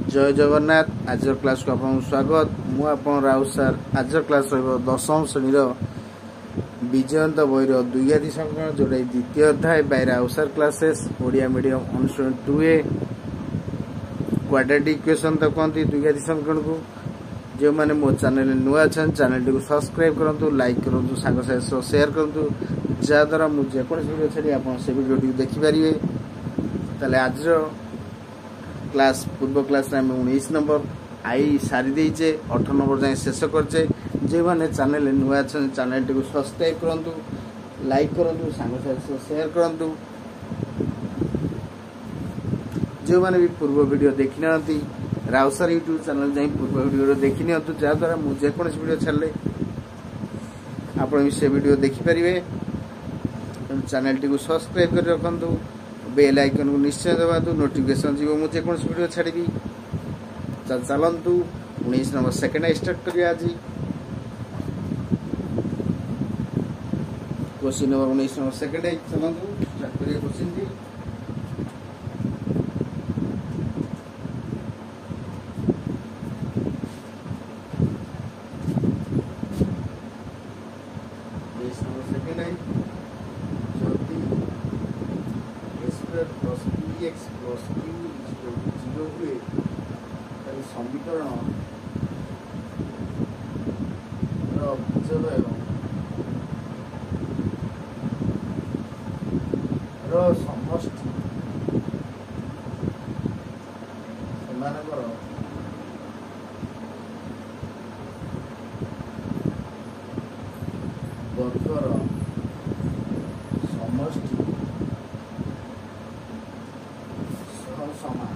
जय जगन्नाथ। आज क्लास को आपको स्वागत। मु आपन राउत सार। आज क्लास रहिबो दशम श्रेणी विजयंत बहिर द्विघाती संकलन जोड़ा द्वितीय अध्याय बाय राउत सार क्लासेस ओडिया मीडियम अनुष्ठान 2A क्वाड्रेटिक इक्वेशन तो कहती द्विघाती संकलन को। जो मैंने मो चैनल नुआ अच्छा चैनल टी सब्सक्राइब करूँ, लाइक करूँ, सांग साथ शेयर करूँ, जहाद्वारा मुझे वीडियो छाड़ी आप वीडियो टी देखिपारे। ताले आज क्लास पूर्व क्लास में 19 नंबर आई सारी देचे 18 नंबर जाए शेष करचे। जो मैंने चैनल नुआ अच्छा चैनल टी सब्सक्राइब करूँ, लाइक करूँ, सांग साथ शेयर करूँ। जो मैंने भी पूर्व वीडियो देखी ना राउत सार यूट्यूब चैनल जाए पूर्व वीडियो देखी नि जहाद्वारा मुझे वीडियो छाड़े आप से वीडियो देखिपारे। चैनल टी सब्सक्राइब कर रखु, बेल आइकन को निश्चय दबा नोटिफिकेशन जीव मुझे वीडियो छाड़ी। चलतु 19 नंबर सेकेंड स्टार्ट करिए। आज क्वेश्चन नंबर 19 नंबर सेकेंड चलतु स्टार्ट करिए क्वेश्चन टी। समीकरण समष्टि सेमानकर वर्गर समष्टि सह समान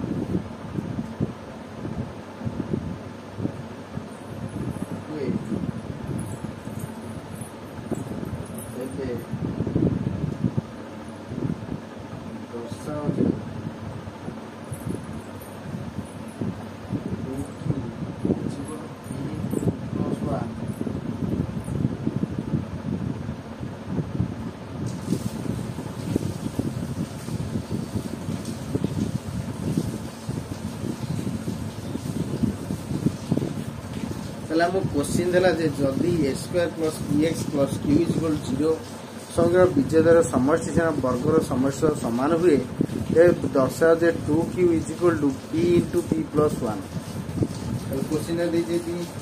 क्वेश्चन देला जे जदि a square plus bx plus q equal 0 संख्या विजयधर समष्टि सेना वर्गर समष्टि समान हुए दर्शाओ जे 2q equal to p into p plus 1। Question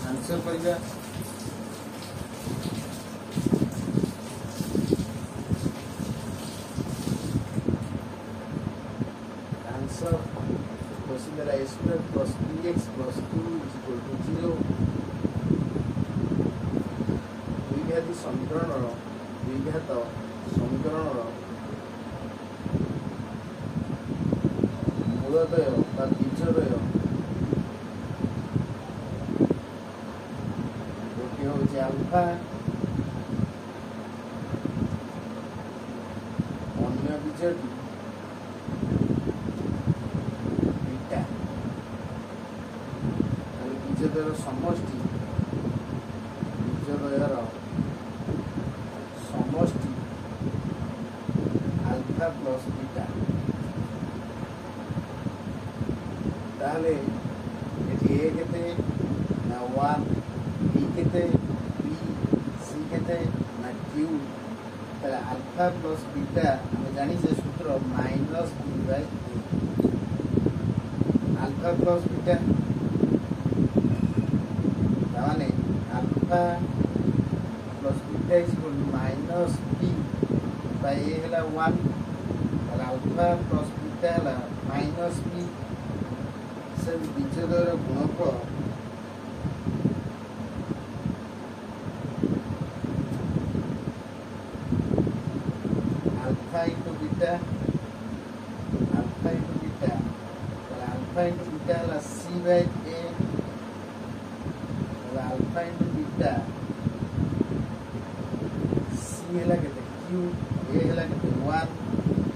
answer करिया। आंसर क्वेश्चन देला a square plus bx plus q equal to 0 द्विघात समीकरण मूलदय बीजदय गोटे हूँ आल्फा अन्य बीजटी बीटा। बीजदयर समष्टि बीजदयर समष्टि अल्फा प्लस बीटा। ताले एटी ए केते ना 1 बी केते बी सी केते ना क्यू। ताले अल्फा प्लस बीटा हम जानी जे सूत्र minus b by a. Alpha plus beta माने alpha plus beta equal to minus b by a हला 1। अल्फा प्लस बीटा हला माइनस बी से बीजदर गुणफल alpha into beta alpha into beta alpha into beta हला c by a alpha into beta हेला केते q a हेला केते 1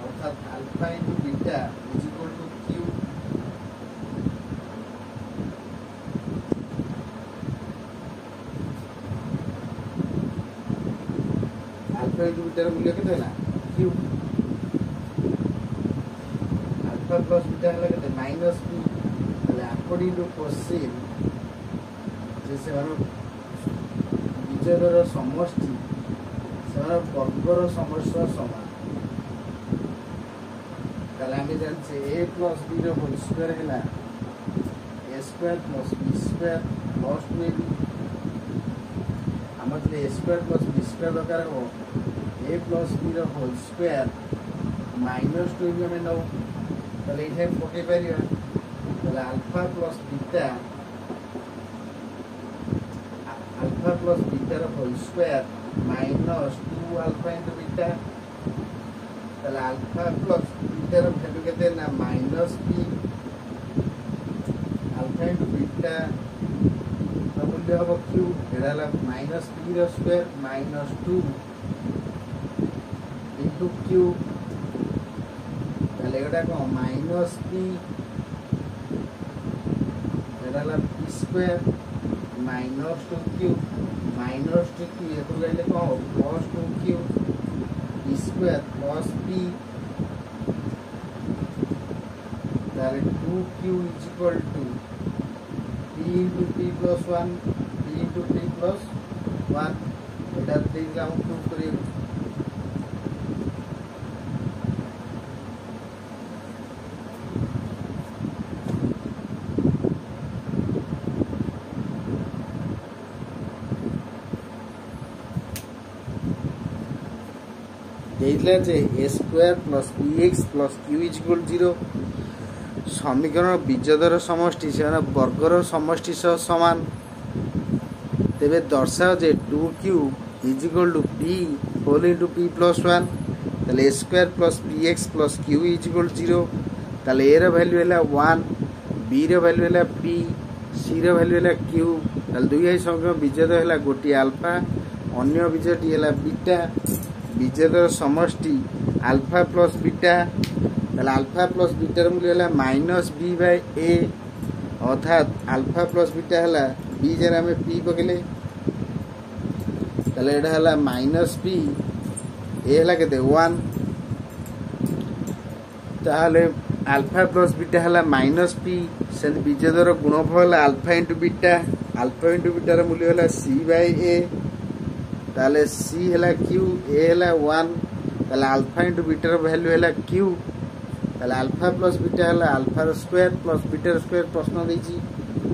अर्थात alpha into beta is equal to q। Alpha into beta मूल्य केते ना q। अल्फा प्लस बीटा हेला केते माइनस b। ताले according to question जे से विजयर समष्टि से वर्गर समष्टि समान आम जानते a plus b whole square है a square plus b square plus 2ab आम a square plus b square दरकार हो a plus b whole square minus 2ab आम नौ ये पकई पार alpha plus beta whole square minus 2 alpha into beta alpha plus बीटार भैल्यू के ना minus b alpha into beta मूल्य हम क्यू एटा minus b square minus 2 into q एटा कौन माइनस बी एटा b square minus 2q minus 2q ये गले कौन plus 2q b square plus b 2q is equal to p into p plus 1 p into p plus 1 एटा देख हम prove करिए a square plus b x plus q is equal 0 समीकरण बीजदर समष्टि से वर्गर समष्टि सह समान तेरे दर्शाओ जे 2q is equal to p whole into p plus 1 ताले a square plus b x plus q is equal 0 ताले ए रो वैल्यू है 1 बी रो वैल्यू है p सी रो वैल्यू है q ताले दुई है समीकरण बीजद है गोटी अल्फा अन्य बीजटी है बीटा बीजदर समष्टि alpha plus beta alpha plus बीटार मूल्य है माइनस बी बाय ए अर्थात अल्फा प्लस बीटा है बी जरा आम पी पकड़े है माइनस बी ए है के 1 ताहले अल्फा प्लस बीटा है माइनस पी से बीजदर गुणफल है अल्फा इंटू बीटार मूल्य है सी बाय ए ताले सी है क्यू ए है 1 ताले अल्फा इंटू बीटार वैल्यू है क्यू ताले अल्फा प्लस बीटा है अल्फा स्क्वायर प्लस बीटार स्क्वायर प्रश्न देछि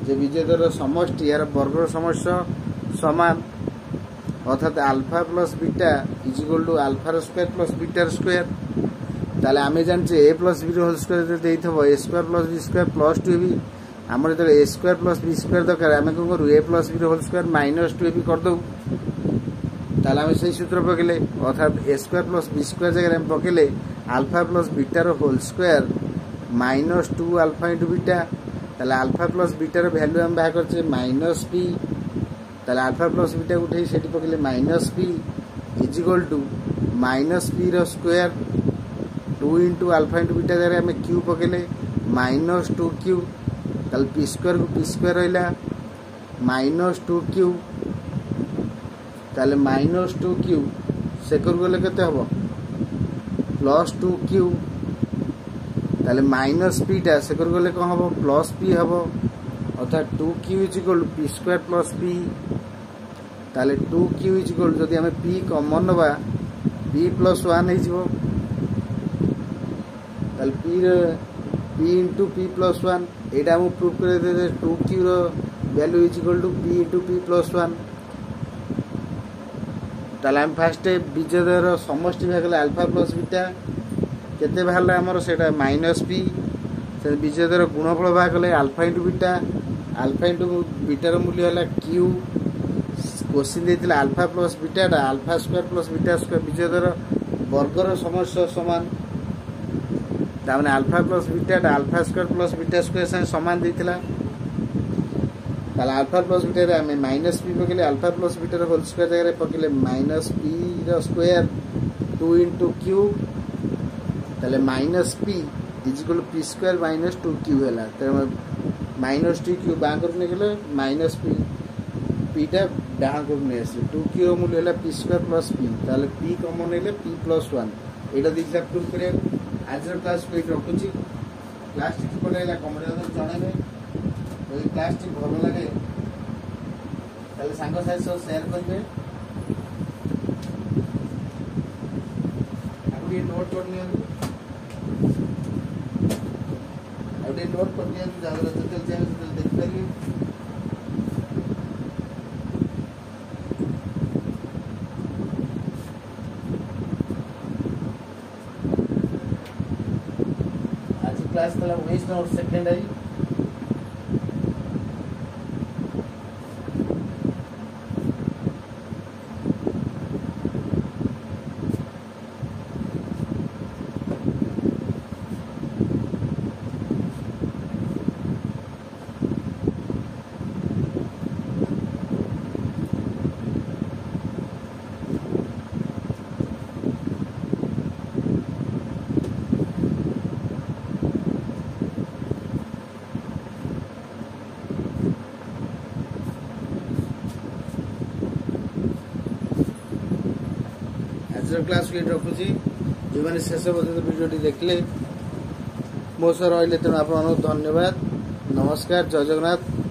जे बीजदर समष्टि यार वर्गर समष्टि समान अर्थात alpha plus beta is equal to alpha square plus बीटार स्क्वायर ताले आमे जानचे a plus b whole square देइथबो a square plus b square plus 2ab हमर जब a square plus b square दरकार आमे कोन करू a plus b whole square minus 2ab कर दऊ ताले आमे सही सूत्र पकेले अर्थात a square plus b square जगह हम पकेले अल्फा प्लस बीटार whole square minus 2 alpha into beta ताले अल्फा प्लस बीटार वैल्यू हम बाहर करछे माइनस बी ताले अल्फा प्लस बीटा उठे सेठी पकेले minus b is equal to minus b रो square 2 into alpha into beta जगह हम क्यू पकेले माइनस 2q ताले पी स्क्वायर को पी स्क्वायर रहिला माइनस 2q ताले माइनस 2q सेकर गले केते हबो प्लस 2q ताले माइनस p टा सेकर गले कोन हबो प्लस p हबो अर्थात 2q is equal to p square plus p ताले 2q इज इक्वल जदि हमें p कॉमन नबा p प्लस 1 हे जिवो ताले p इंटू p प्लस 1 एटा हम प्रूव करे दे 2q रो value is equal to p into p plus 1 ताले हम फास्ट बीजदर समष्टि भागले अल्फा प्लस बीटा केते बाहरला हमर सेटा माइनस p से बीजदर गुणफल भागले अल्फा इंटू बीटार मूल्य है q क्वेश्चन देथिला alpha plus beta alpha square plus beta square बीजदर वर्गर समष्टि समान ताने alpha plus beta alpha square plus beta square से समान देथिला ताले अल्फा प्लस बीटा रे हमें माइनस p पकेले अल्फा प्लस बीटा रे होल स्क्वायर जगह रे पकेले माइनस p रो स्क्वायर 2 इंटू q ताले minus p is equal to p square minus 2q हैला त माइनस 2q बाहर करने गेले माइनस p टा बाहर करने आसे 2q रो मूल्य हैला p स्क्वायर प्लस p ताले p कॉमन हैले p प्लस 1 एटा दिखला प्रूव करे आज क्लास को रखुची क्लास टिक पड़ेला कमेंट जणाइबे। क्लास टी भल लगे ताले सांग साथी सब शेयर करेंगे आपको ये नोट कर लिया आपको नोट कर लिया जहाँ जो चाहिए देख पारिए क्लास तला 19 नंबर सेकेंडरी क्लास के रखुची जो मैंने शेष पर्यटन वीडियो देखले मो सर रही तेणु आप धन्यवाद नमस्कार जय जगन्नाथ।